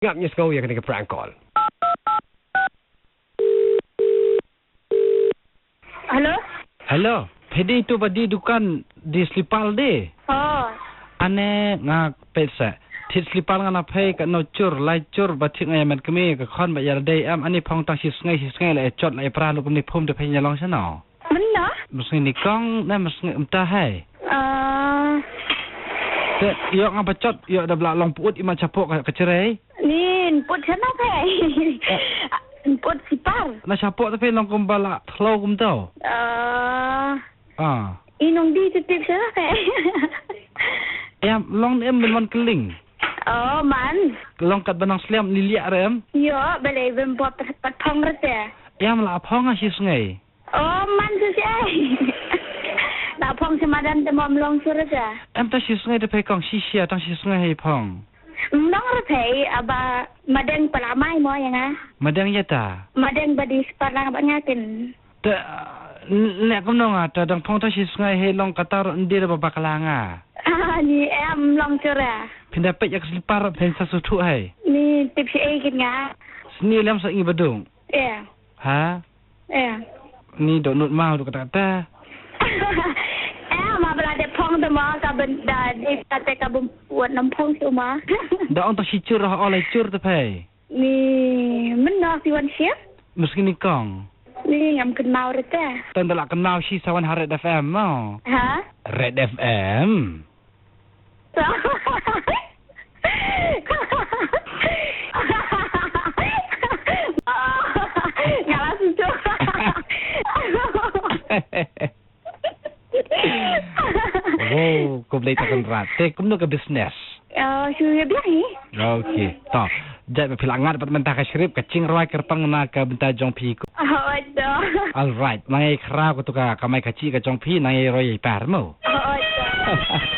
Ngapnya sekau yang kena prank call. Halo? Hello, pedi itu badi dukan di Slipal de. Oh. Ane ngak pesa. Tit Slipal ngana pay ka no cur, lai cur batik ngay man kami ka khon ba yar de am ani phong tang si sngai la chot la pra lu ni phum de pay nyalong sa no. Mana? Mas ni kong na mas umta hai. Te yo ngapa chot yo da bla long puut iman capok ka cerai. Ni put sana pe. Put sipar. Na capok tapi long kumbala thlo kum tau. Inong di titip sana pe. Ya long em men keling. Oh, man. Long kat banang sliam lilia rem. Yo, balai bem pot pat phong rete. Ya mala phong a si sngai. Oh, man tu sai. Na phong semadan temam long surata. Em ta si sngai de pay kong si sia tang si sngai hei phong. Nong rete aba madeng pelamai mo yang ah. Madang ya ta. Madeng badi separang banyakin. Te nek kum nong ta dang phong ta si sngai hei long katar ndi ba bakalanga. Ni em long sura. Pindah pek yak selipar pen sasutu hai. Ni tip si agin nga. Seni lem sa ingi badung. Ya. Ha? Ya. Ni dok nut mau dok kata-kata. Ma berada pong tu ma ka benda di kata ka buat nampong tu ma. Dak on ta si cur oleh cur te pai. Ni mana si wan siap? Meski ni kong. Ni ngam kenal rete. Tan tak kenal si sawan Red FM mau. Ha? Red FM. Ngalah susu. Oh, kau boleh takkan rate, kau nak ke bisnes. Sudah biar ni. Okey, tak. Jat berpilangan dapat mentah ke syirip, kecing rawai kerpang nak ke bentah jong pi. Oh, ada. Alright, nangai kerap tu ka kamai kecil ke jong pi, nangai roy par mo. Oh, ada.